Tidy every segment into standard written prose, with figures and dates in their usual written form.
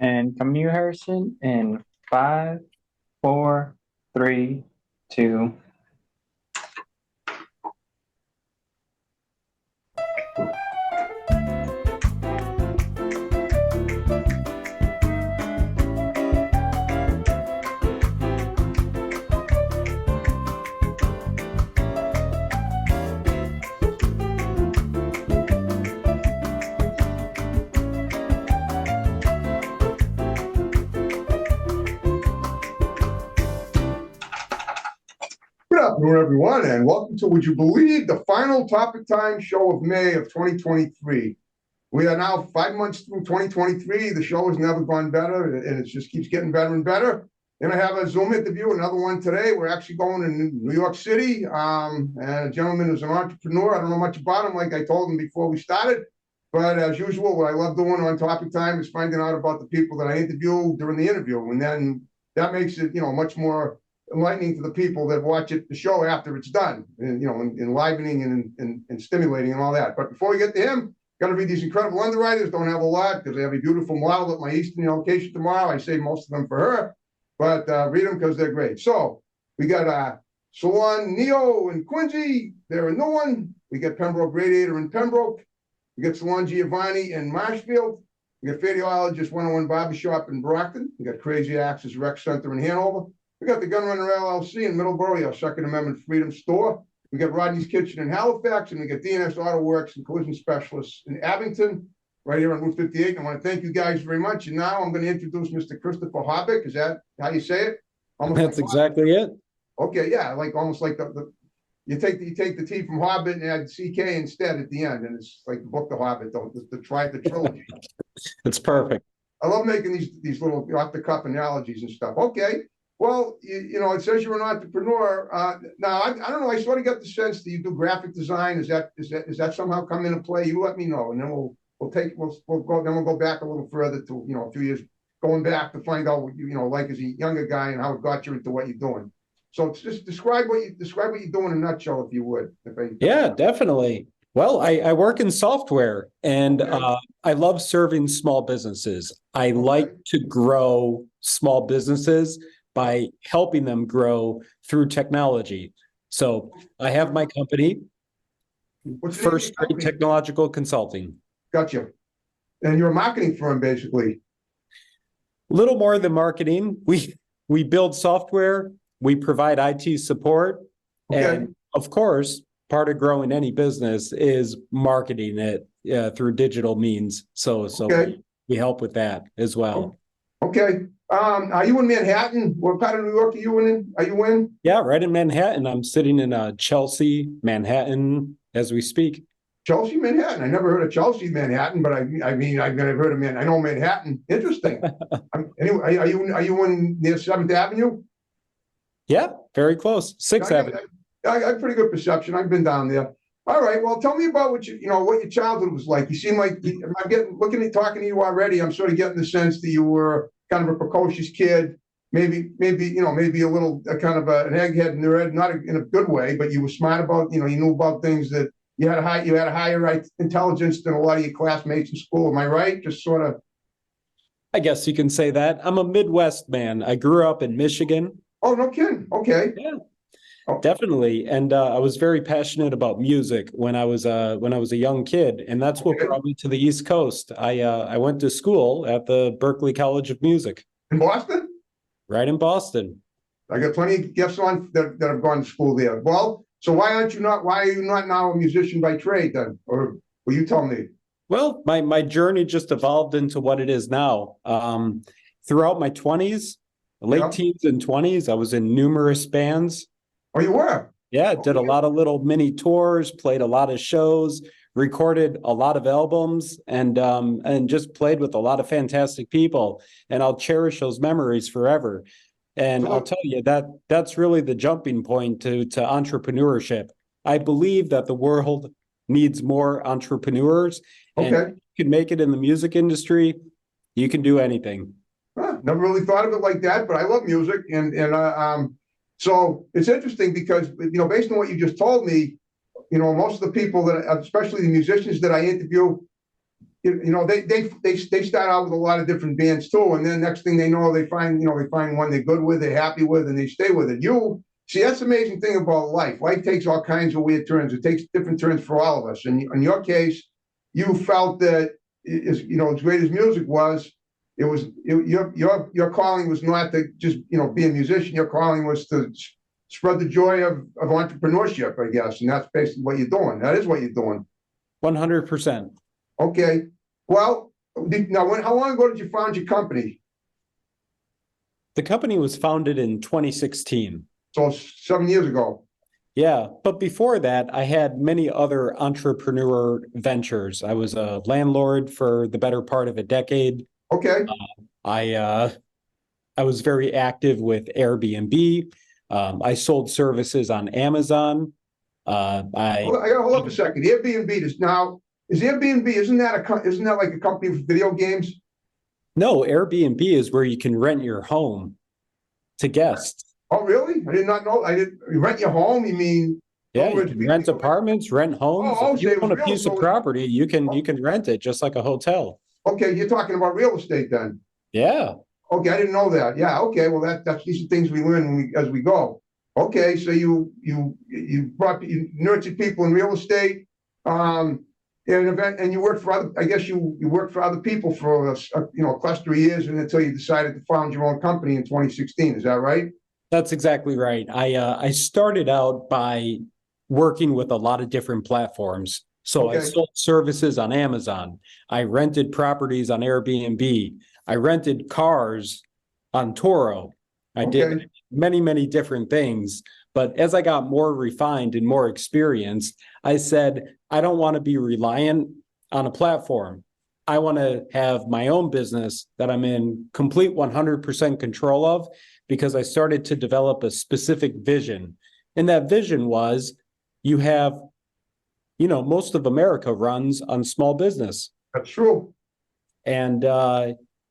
And coming to you, Harrison, in five, four, three, two. Good afternoon, everyone, and welcome to, would you believe, the final Topic Time show of May of 2023. We are now 5 months through 2023. The show has never gone better, and it just keeps getting better and better. And I have a Zoom interview, another one today. We're actually going in New York City, and a gentleman who's an entrepreneur. I don't know much about him, like I told him before we started. But as usual, what I love doing on Topic Time is finding out about the people that I interview during the interview. And then that makes it, much more enlightening to the people that watch the show after it's done, and enlivening and stimulating and all that. But before we get to him, got to read these incredible underwriters. Don't have a lot because I have a beautiful model at my Eastern location tomorrow. I save most of them for her, but read them because they're great. So we got Salon Neo in Quincy. They're in Newark. We got Pembroke Radiator in Pembroke. We got Salon Giovanni in Marshfield. We got Radiologist 101 Barbershop in Brockton. We got Crazy Axes Rec Center in Hanover. We got the Gunrunner LLC in Middleborough, our Second Amendment Freedom Store. We got Rodney's Kitchen in Halifax, and we got DNS Auto Works and Collision Specialists in Abington, right here on Route 58. And I want to thank you guys very much. And now I'm going to introduce Mr. Christopher Hobbick. Is that how you say it? That's exactly it. Okay, yeah, almost like you take the T from Hobbit and add CK instead at the end, and it's like the book The Hobbit, the trilogy. It's perfect. I love making these little off the cuff analogies and stuff. Okay. Well, it says you're an entrepreneur. Now, I don't know. I sort of got the sense that you do graphic design. Is that somehow come into play? You let me know, and then we'll go back a little further to a few years going back to find out what like as a younger guy and how it got you into what you're doing. So just describe what you do in a nutshell, if you would. Yeah, definitely. Well, I work in software, and I love serving small businesses. I like to grow small businesses by helping them grow through technology. So I have my company, First Rate Technological Consulting. Gotcha. And you're a marketing firm, basically. Little more than marketing. We build software, we provide IT support, and of course, part of growing any business is marketing it through digital means. So we help with that as well. Okay. Are you in Manhattan? What part of New York are you in? Yeah, right in Manhattan. I'm sitting in Chelsea, Manhattan, as we speak. Chelsea, Manhattan. I never heard of Chelsea, Manhattan, but I mean, I've never heard of Manhattan. I know Manhattan. Interesting. Anyway, are you in near 7th Avenue? Yeah, very close. 6th Avenue. I have pretty good perception. I've been down there. All right. Well, tell me about what your childhood was like. You seem like talking to you already. I'm sort of getting the sense that you were kind of a precocious kid, maybe a little kind of an egghead nerd, not in a good way, but you were smart about, you knew about things that you had a higher intelligence than a lot of your classmates in school. Am I right? Just sort of. I guess you can say that. I'm a Midwest man. I grew up in Michigan. Oh, no kidding. Okay. Yeah. Definitely, and I was very passionate about music when I was a young kid, and that's what brought me to the East Coast. I went to school at the Berklee College of Music in Boston. Right in Boston. I got plenty of guests on that have gone to school there. Well, so why are you not now a musician by trade then, or will you tell me? Well, my journey just evolved into what it is now. Throughout my 20s, late teens and 20s, I was in numerous bands. Oh, you were? Yeah, did a lot of little mini tours, played a lot of shows, recorded a lot of albums, and just played with a lot of fantastic people. And I'll cherish those memories forever. And I'll tell you that's really the jumping point to entrepreneurship. I believe that the world needs more entrepreneurs. And if you can make it in the music industry, you can do anything. Never really thought of it like that, but I love music, and so it's interesting because, based on what you just told me, most of the people especially the musicians that I interview, they start out with a lot of different bands too, and then next thing they know, they find one they're good with, they're happy with, and they stay with it. You see, that's the amazing thing about life. Life takes all kinds of weird turns. It takes different turns for all of us. And in your case, you felt that as great as music was, your calling was not to just be a musician. Your calling was to spread the joy of entrepreneurship, I guess, and that's basically what you're doing. That is what you're doing. 100%. Okay. Well, how long ago did you found your company? The company was founded in 2016. So 7 years ago. Yeah, but before that, I had many other entrepreneur ventures. I was a landlord for the better part of a decade. Okay. I was very active with Airbnb. I sold services on Amazon. I gotta hold up a second. Airbnb isn't that like a company for video games? No, Airbnb is where you can rent your home to guests. Oh, really? I did not know. You rent your home? You mean? Yeah, you can rent apartments, rent homes. If you own a piece of property, you can rent it just like a hotel. Okay, you're talking about real estate then. Yeah. Okay, I didn't know that. Yeah. Okay. Well, these are things we learn as we go. Okay, so you nurtured people in real estate, and you worked for other. I guess you worked for other people for a cluster of years, and until you decided to found your own company in 2016. Is that right? That's exactly right. I started out by working with a lot of different platforms. So I sold services on Amazon. I rented properties on Airbnb. I rented cars on Turo. I did many, many different things. But as I got more refined and more experienced, I said, I don't want to be reliant on a platform. I want to have my own business that I'm in complete 100% control of, because I started to develop a specific vision. And that vision was, you have, most of America runs on small business. That's true. And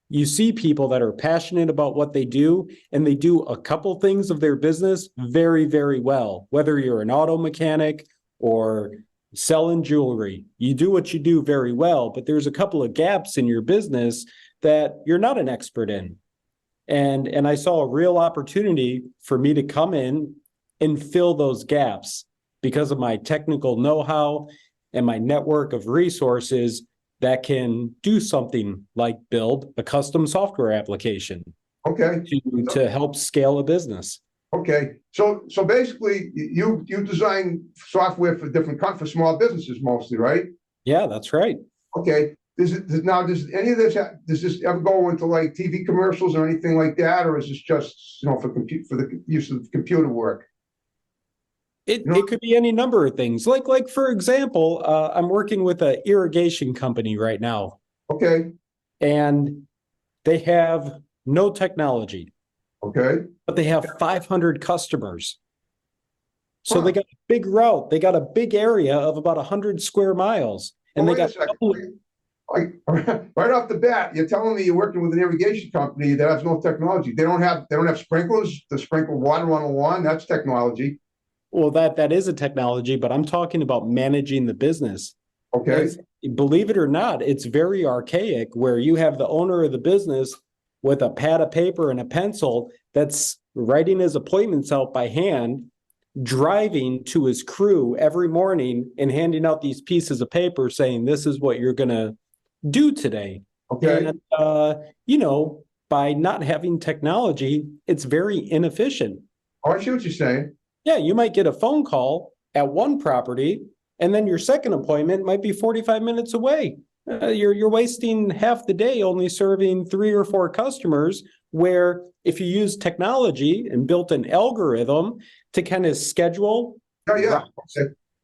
you see people that are passionate about what they do, and they do a couple things of their business very, very well. Whether you're an auto mechanic or selling jewelry, you do what you do very well, but there's a couple of gaps in your business that you're not an expert in. And I saw a real opportunity for me to come in and fill those gaps because of my technical know-how and my network of resources that can do something like build a custom software application. Okay. To help scale a business. Okay. So basically you design software for small businesses mostly, right? Yeah, that's right. Okay. Does any of this does this ever go into like TV commercials or anything like that, or is this just for the use of computer work? It could be any number of things. Like for example, I'm working with an irrigation company right now. Okay. And they have no technology. Okay. But they have 500 customers. So they got a big route. They got a big area of about 100 square miles. And they got right off the bat, you're telling me you're working with an irrigation company that has no technology. They don't have sprinklers to sprinkle water on a lawn. That's technology. Well, that is a technology, but I'm talking about managing the business. Okay. Believe it or not, it's very archaic, where you have the owner of the business with a pad of paper and a pencil that's writing his appointments out by hand, driving to his crew every morning and handing out these pieces of paper saying, this is what you're going to do today. Okay. And, by not having technology, it's very inefficient. Oh, I see what you're saying. Yeah, you might get a phone call at one property, and then your second appointment might be 45 minutes away. You're wasting half the day only serving 3 or 4 customers, where if you use technology and built an algorithm to kind of schedule,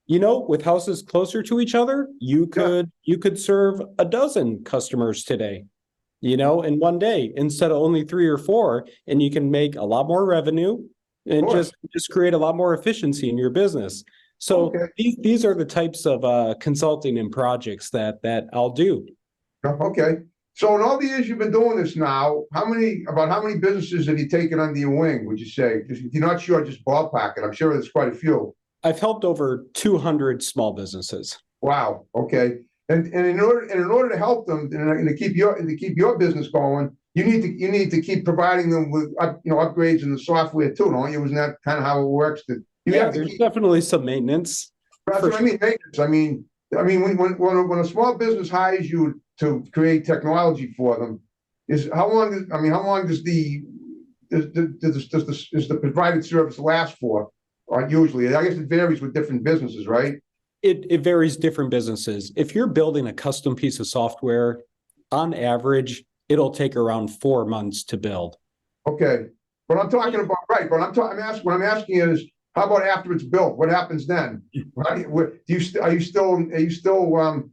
with houses closer to each other, you could serve a dozen customers today, in one day instead of only 3 or 4, and you can make a lot more revenue and just create a lot more efficiency in your business. So these are the types of consulting and projects that I'll do. Okay. So in all the years you've been doing this now, how many businesses have you taken under your wing, would you say? If you're not sure, just ballpark it. I'm sure there's quite a few. I've helped over 200 small businesses. Wow. Okay. And in order to help them and to keep your business going, you need to keep providing them with upgrades in the software too, don't you? Isn't that kind of how it works? That you Yeah, have to there's keep. definitely some maintenance. That's for what I mean. Maintenance. When a small business hires you to create technology for them, how long does the provided service last for? Usually, I guess it varies with different businesses, right? It varies different businesses. If you're building a custom piece of software, on average, it'll take around 4 months to build. Okay, but I'm talking about right. But what I'm asking is, how about after it's built? What happens then? Right? Are you still in the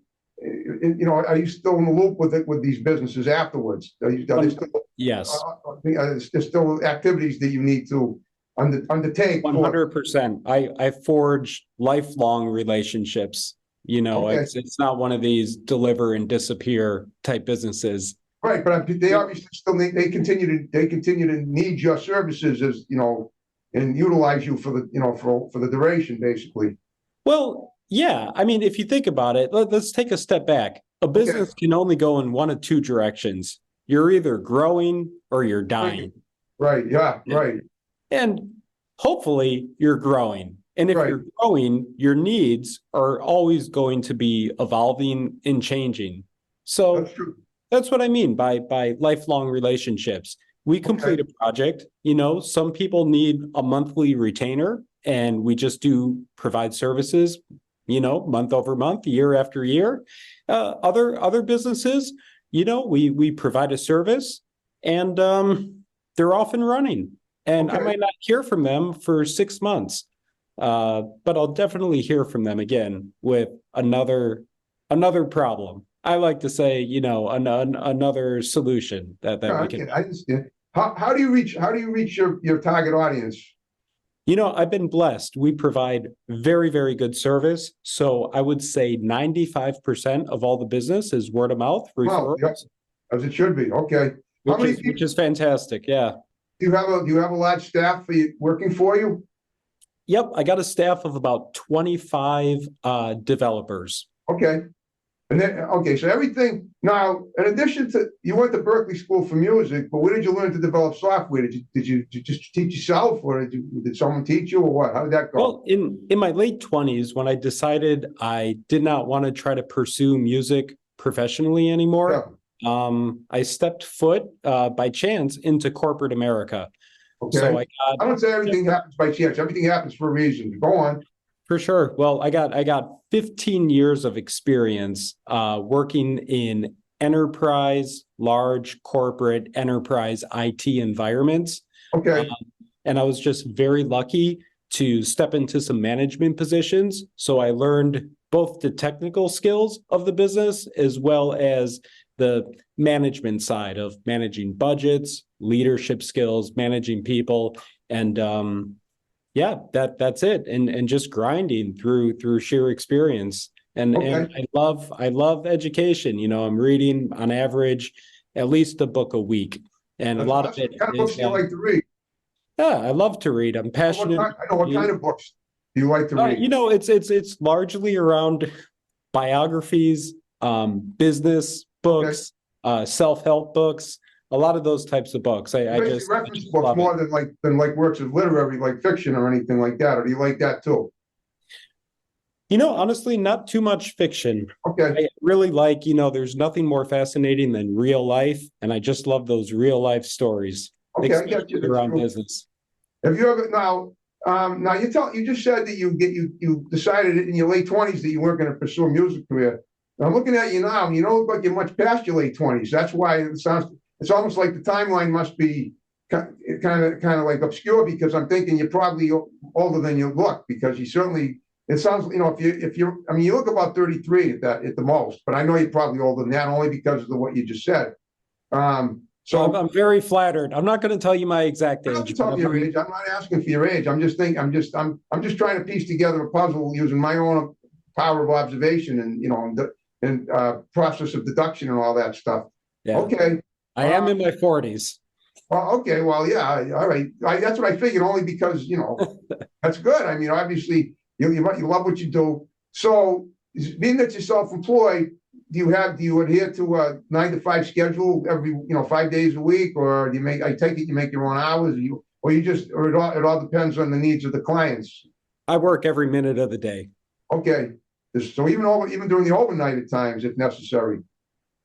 loop with these businesses afterwards? Are they still, Yes, there's still activities that you need to undertake? 100%. I forge lifelong relationships. Okay. It's not one of these deliver and disappear type businesses. Right, but they obviously still they continue to need your services as and utilize you for the duration, basically. Well, yeah. I mean, if you think about it, let's take a step back. A business can only go in one of two directions. You're either growing or you're dying. Right. Yeah. Right. And hopefully you're growing. And if Right. you're growing, your needs are always going to be evolving and changing. So That's true. that's what I mean by lifelong relationships. We complete a project, some people need a monthly retainer and we just do provide services, month over month, year after year. Other businesses, we provide a service and they're off and running. And I might not hear from them for 6 months. But I'll definitely hear from them again with another problem. I like to say, another solution that we can. I understand. How do you reach your target audience? I've been blessed. We provide very, very good service. So I would say 95% of all the business is word of mouth referrals. Yep. As it should be. Okay. Which is fantastic. Yeah. Do you have a large staff working for you? Yep, I got a staff of about 25 developers. Okay. And then, so everything now, in addition to, you went to Berklee School for Music, but where did you learn to develop software? Did you just teach yourself, or did someone teach you, or what? How did that go? Well, in my late 20s, when I decided I did not want to try to pursue music professionally anymore, I stepped foot by chance into corporate America. Okay. So I don't say everything happens by chance. Everything happens for a reason. Go on. For sure. Well, I got 15 years of experience working in large corporate enterprise IT environments. Okay. And I was just very lucky to step into some management positions. So I learned both the technical skills of the business as well as the management side of managing budgets, leadership skills, managing people, and that's it. And just grinding through sheer experience. And I love education. I'm reading on average at least a book a week, and a lot of it. What kind of books do you like to read? Yeah, I love to read. I'm passionate. What kind of books do you like to read? It's largely around biographies, business books, self-help books, a lot of those types of books. I just reference books more than works of literary, like fiction or anything like that. Or do you like that too? Honestly, not too much fiction. Okay. I really like, there's nothing more fascinating than real life, and I just love those real life stories. Okay, I get you. Around business. Have you ever now you just said that you decided in your late 20s that you weren't going to pursue a music career. I'm looking at you now, and you don't look like you're much past your late 20s. That's why it's almost like the timeline must be kind of like obscure, because I'm thinking you're probably older than you look, because it sounds, if you look about 33 at the most, but I know you're probably older than that only because of what you just said. So I'm very flattered. I'm not going to tell you my exact age. I'm not your age. I'm not asking for your age. I'm just trying to piece together a puzzle using my own power of observation and process of deduction and all that stuff. Yeah. Okay. I am in my 40s. Well, okay. Well, yeah. All right. That's what I figured, only because, that's good. I mean, obviously, you love what you do. So being that you're self-employed, do you adhere to a 9 to 5 schedule every, 5 days a week, or do you I take it you make your own hours, or it all depends on the needs of the clients? I work every minute of the day. Okay, so even during the overnight at times, if necessary.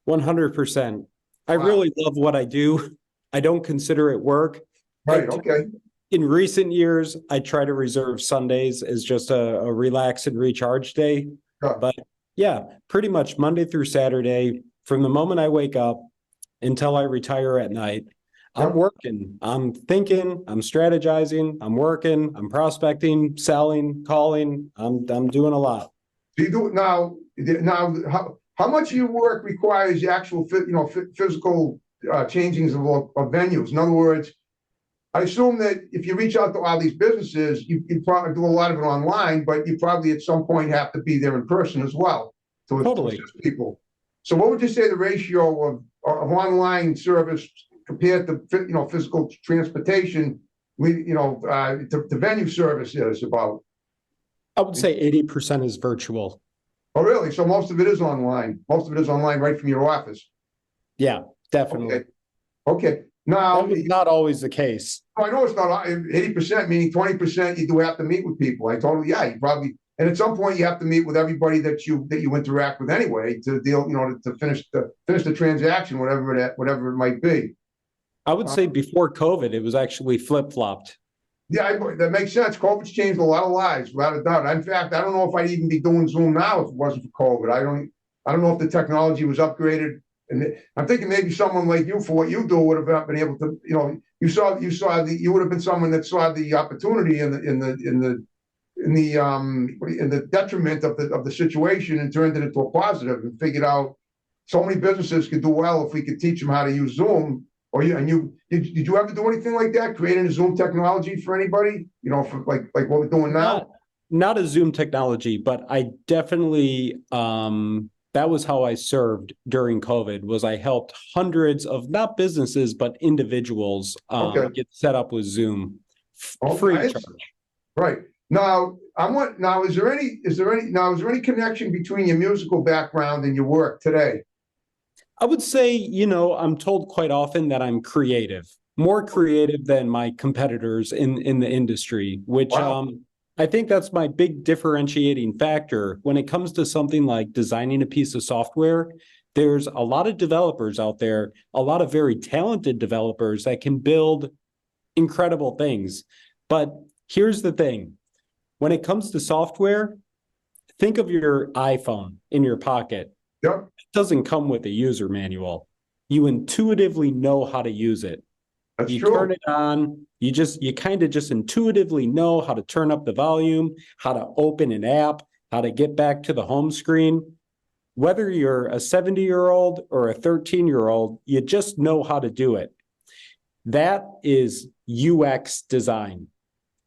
100%. I Wow. really love what I do. I don't consider it work. Right, okay, In recent years, I try to reserve Sundays as just a relax and recharge day. Sure. But yeah, pretty much Monday through Saturday, from the moment I wake up until I retire at night, I'm Yep. working, I'm thinking, I'm strategizing, I'm working, I'm prospecting, selling, calling. I'm doing a lot. so you do it now, how much of your work requires the actual physical changings of venues? In other words, I assume that if you reach out to all these businesses, you probably do a lot of it online, but you probably at some point have to be there in person as well to Totally. assist people. So what would you say the ratio of online service compared to physical transportation, to venue service is about? I would say 80% is virtual. Oh, really? So most of it is online. Most of it is online right from your office. Yeah, definitely. Okay. Now, That was not always the case. I know it's not 80%, meaning 20%. You do have to meet with people. You probably, and at some point you have to meet with everybody that you interact with anyway to deal, to finish the transaction, whatever it might be. I would say before COVID, it was actually flip-flopped. Yeah, that makes sense. COVID's changed a lot of lives, without a doubt. In fact, I don't know if I'd even be doing Zoom now if it wasn't for COVID. I don't know if the technology was upgraded. And I'm thinking maybe someone like you, for what you do, would have been able to, you would have been someone that saw the opportunity in the detriment of the situation and turned it into a positive and figured out so many businesses could do well if we could teach them how to use Zoom. Did you ever do anything like that? Creating a Zoom technology for anybody? For like what we're doing now? Not a Zoom technology, but I definitely that was how I served during COVID. Was I helped hundreds of not businesses but individuals get set up with Zoom free of charge. Right. Now, is there any connection between your musical background and your work today? I would say, I'm told quite often that I'm creative, more creative than my competitors in the industry, which Wow. I think that's my big differentiating factor when it comes to something like designing a piece of software. There's a lot of developers out there, a lot of very talented developers that can build incredible things. But here's the thing. When it comes to software, think of your iPhone in your pocket. Yep. It doesn't come with a user manual. You intuitively know how to use it. That's You true. turn it on, you kind of just intuitively know how to turn up the volume, how to open an app, how to get back to the home screen. Whether you're a 70-year-old or a 13-year-old, you just know how to do it. That is UX design.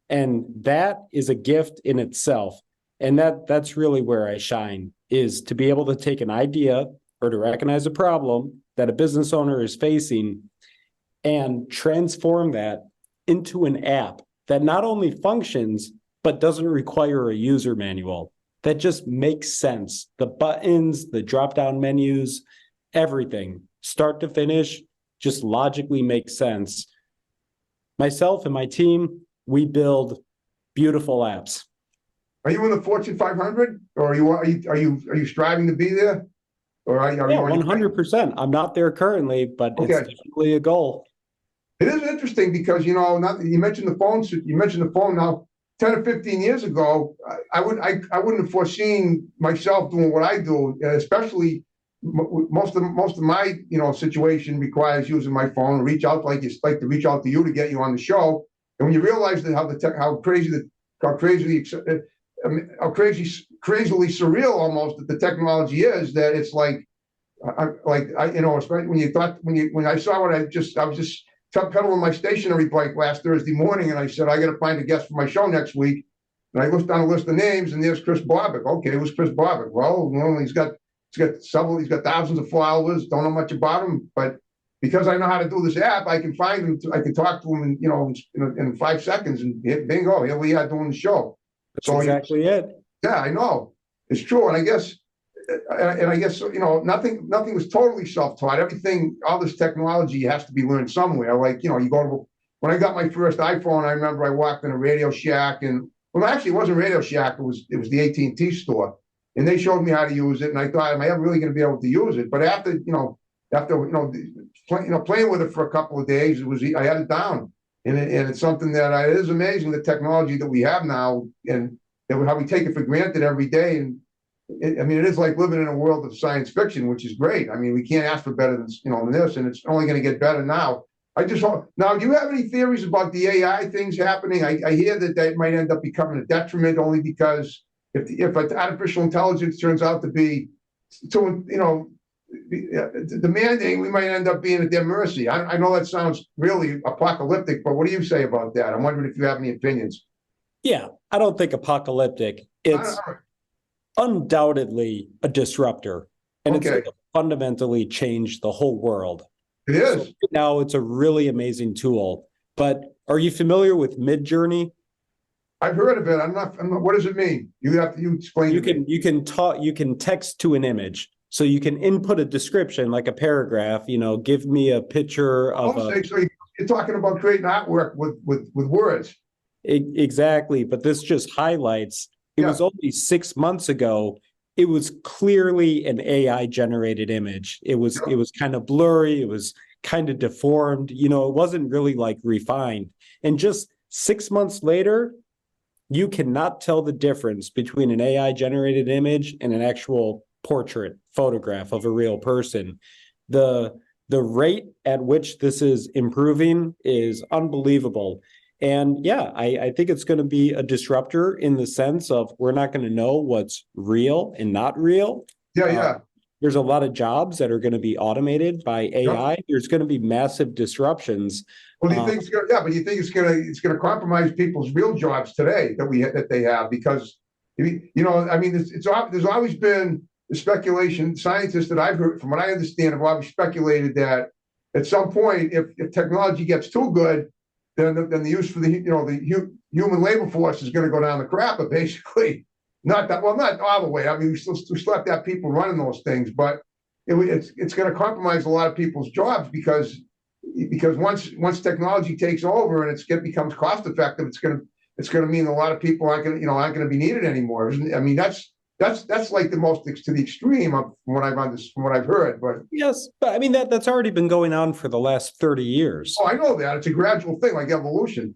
And that is a gift in itself. And that's really where I shine, is to be able to take an idea or to recognize a problem that a business owner is facing and transform that into an app that not only functions, but doesn't require a user manual, that just makes sense. The buttons, the drop-down menus, everything, start to finish, just logically makes sense. Myself and my team, we build beautiful apps. Are you in the Fortune 500, or are you striving to be there? Or are you 100%. I'm not there currently, but Okay. It's definitely a goal. It is interesting because you mentioned the phone. You mentioned the phone. Now, 10 or 15 years ago, I wouldn't have foreseen myself doing what I do. Especially most of my situation requires using my phone. Reach out like to reach out to you to get you on the show. And when you realize that how crazily surreal almost that the technology is, that it's especially when I saw what I was just pedaling my stationary bike last Thursday morning, and I said, I got to find a guest for my show next week. And I looked down a list of names, and there's Chris Barbic. Okay, it was Chris Barbic. Well, he's got thousands of followers. Don't know much about him, but because I know how to do this app, I can find him. I can talk to him, in 5 seconds, and bingo, here we are doing the show. That's exactly it. Yeah, I know. It's true. And I guess and I guess, nothing was totally self-taught. Everything, all this technology has to be learned somewhere. Like, you go to, when I got my first iPhone, I remember I walked in a Radio Shack and, well, actually it wasn't Radio Shack. It was the AT&T store. And they showed me how to use it. And I thought, am I ever really going to be able to use it? But after playing with it for a couple of days, I had it down. And it's something that it is amazing, the technology that we have now and how we take it for granted every day. And it is like living in a world of science fiction, which is great. I mean, we can't ask for better than this, and it's only going to get better now. Now, do you have any theories about the AI things happening? I hear that might end up becoming a detriment only because if artificial intelligence turns out to be too, demanding, we might end up being at their mercy. I know that sounds really apocalyptic, but what do you say about that? I'm wondering if you have any opinions. Yeah, I don't think apocalyptic. It's undoubtedly a disruptor, and it's going to fundamentally change the whole world. It is. So right now, it's a really amazing tool. But are you familiar with Midjourney? I've heard of it. I'm not. What does it mean? You explain. You can text to an image. So you can input a description, like a paragraph, give me a picture of so you're talking about creating artwork with words. Exactly. But this just highlights, it was only 6 months ago. It was clearly an AI generated image. It was kind of blurry. It was kind of deformed. It wasn't really like refined. And just 6 months later, you cannot tell the difference between an AI generated image and an actual portrait photograph of a real person. The rate at which this is improving is unbelievable. And I think it's going to be a disruptor in the sense of we're not going to know what's real and not real. There's a lot of jobs that are going to be automated by AI. There's going to be massive disruptions. Well, do you think it's going to compromise people's real jobs today that they have? Because there's always been the speculation. Scientists that I've heard, from what I understand, have always speculated that at some point, if technology gets too good, then the use for the human labor force is going to go down the crapper, basically. Not all the way. I mean, we still have to have people running those things, but it's going to compromise a lot of people's jobs because once technology takes over and it becomes cost effective, it's going to mean a lot of people aren't going to be needed anymore. I mean, that's like the most to the extreme of from what I've heard. But yes, but I mean that's already been going on for the last 30 years. Oh, I know that. It's a gradual thing, like evolution.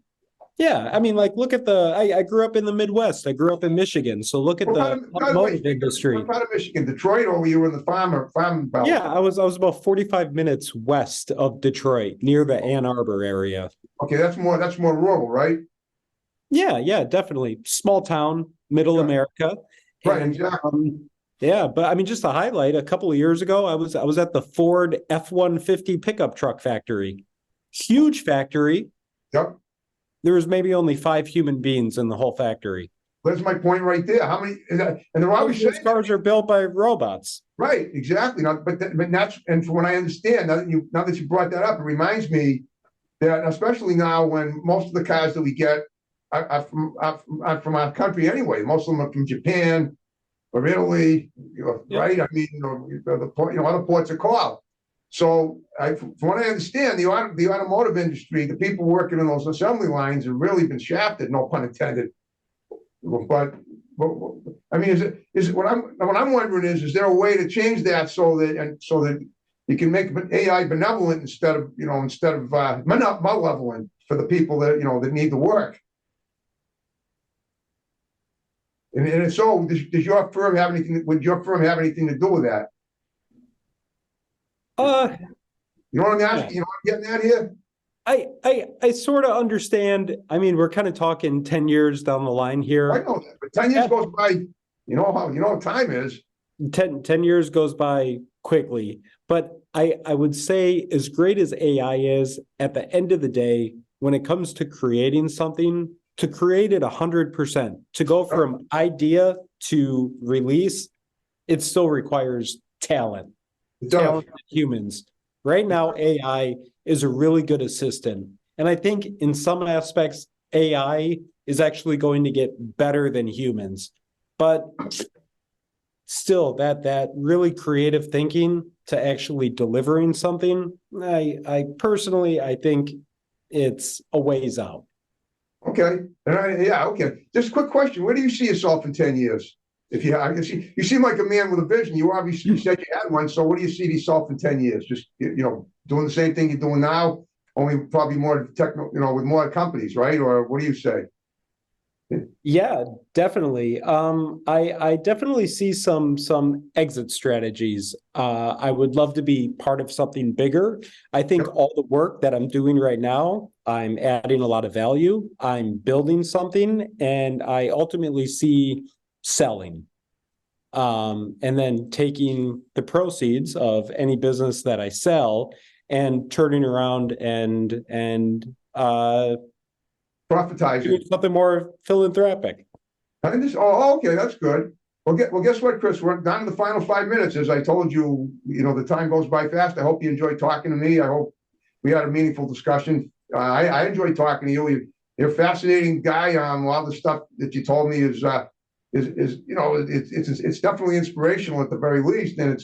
Yeah, I mean, like, look at I grew up in the Midwest. I grew up in Michigan. So look at the automotive industry. What part of Michigan? Detroit, or were you in the farm belt? Yeah, I was about 45 minutes west of Detroit, near the Ann Arbor area. Okay, that's more rural, right? Yeah, definitely. Small town, middle America. Right, exactly. But I mean, just to highlight, a couple of years ago, I was at the Ford F-150 pickup truck factory. Huge factory. Yep. There was maybe only 5 human beings in the whole factory. That's my point right there. How many? And they're always saying cars are built by robots. Right, exactly. But that's, and from what I understand, now that you brought that up, it reminds me that especially now when most of the cars that we get are from our country anyway. Most of them are from Japan or Italy, right? I mean, other ports of call. So, from what I understand, the automotive industry, the people working in those assembly lines have really been shafted, no pun intended. But I mean, is it what I'm wondering is there a way to change that so that you can make AI benevolent instead of malevolent for the people that need the work? And so, does your firm have anything? Would your firm have anything to do with that? You know what I'm asking? You know what I'm getting at here? I sort of understand. I mean, we're kind of talking 10 years down the line here. I know that, but 10 years goes by. You know what time is. 10 years goes by quickly. But I would say, as great as AI is, at the end of the day, when it comes to creating something, to create it 100%, to go from idea to release, it still requires talent. Talented humans. Right now, AI is a really good assistant. And I think in some aspects, AI is actually going to get better than humans. But still that really creative thinking to actually delivering something, I personally, I think it's a ways out. Okay, yeah, okay. Just a quick question. Where do you see yourself in 10 years? If you, you seem like a man with a vision. You obviously said you had one. So what do you see yourself in 10 years? Just, doing the same thing you're doing now, only probably more techno, with more companies, right? Or what do you say? Yeah, definitely. I definitely see some exit strategies. I would love to be part of something bigger. I think all the work that I'm doing right now, I'm adding a lot of value. I'm building something, and I ultimately see selling. And then taking the proceeds of any business that I sell and turning around and Profitizing. doing something more philanthropic. Okay, that's good. Well, guess what, Chris? We're down to the final 5 minutes. As I told you, the time goes by fast. I hope you enjoyed talking to me. I hope we had a meaningful discussion. I enjoyed talking to you. You're a fascinating guy. A lot of the stuff that you told me is it's definitely inspirational at the very least, and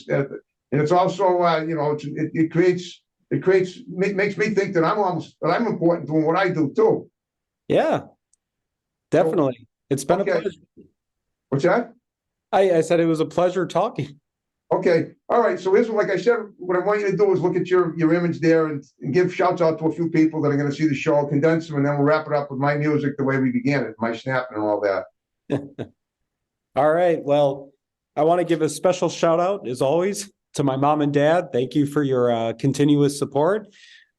it's also makes me think that I'm important doing what I do too. Yeah, definitely. It's been a pleasure. What's that? I said it was a pleasure talking. Okay. All right. So here's like I said, what I want you to do is look at your image there and give shouts out to a few people that are going to see the show, condense them, and then we'll wrap it up with my music the way we began it, my snapping and all that. All right. Well, I want to give a special shout out, as always, to my mom and dad. Thank you for your continuous support.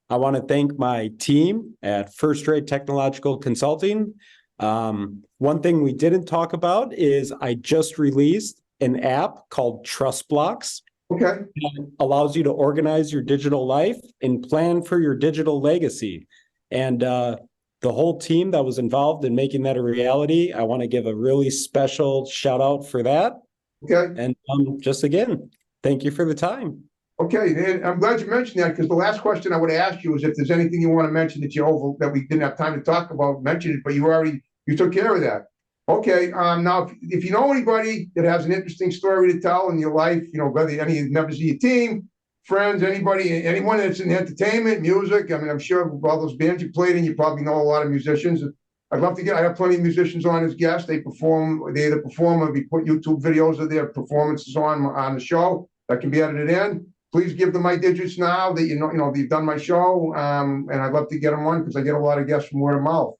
I want to thank my team at First Rate Technological Consulting. One thing we didn't talk about is I just released an app called Trust Blocks. Okay. It allows you to organize your digital life and plan for your digital legacy. And the whole team that was involved in making that a reality, I want to give a really special shout out for that. Okay. And just again, thank you for the time. Okay, and I'm glad you mentioned that, because the last question I would ask you is if there's anything you want to mention that we didn't have time to talk about, mention it, but you took care of that. Okay, now if you know anybody that has an interesting story to tell in your life, whether any members of your team, friends, anyone that's in entertainment, music, I mean, I'm sure all those bands you played in, you probably know a lot of musicians. I have plenty of musicians on as guests. They either perform or we put YouTube videos of their performances on the show that can be edited in. Please give them my digits now that you've done my show, and I'd love to get them on because I get a lot of guests from word of mouth.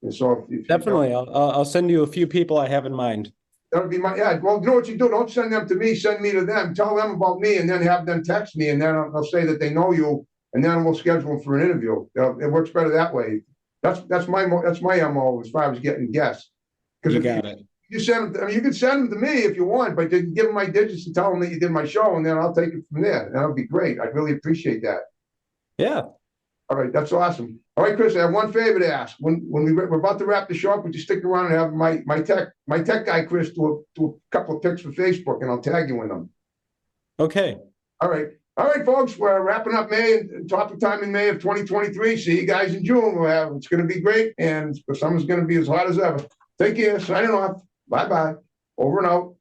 And so definitely, I'll send you a few people I have in mind. That would be well, you know what you do? Don't send them to me. Send me to them. Tell them about me, and then have them text me, and then I'll say that they know you, and then we'll schedule them for an interview. It works better that way. That's my MO as far as getting guests. Because you got it. You send them. You can send them to me if you want, but you can give them my digits and tell them that you did my show, and then I'll take it from there. That'll be great. I really appreciate that. Yeah. All right, that's awesome. All right, Chris, I have one favor to ask. When we're about to wrap the show up, would you stick around and have my tech guy Chris do a couple of pics for Facebook, and I'll tag you in them. Okay. All right, folks. We're wrapping up topic time in May of 2023. See you guys in June. It's going to be great, and the summer's going to be as hot as ever. Take care. Signing off. Bye-bye. Over and out.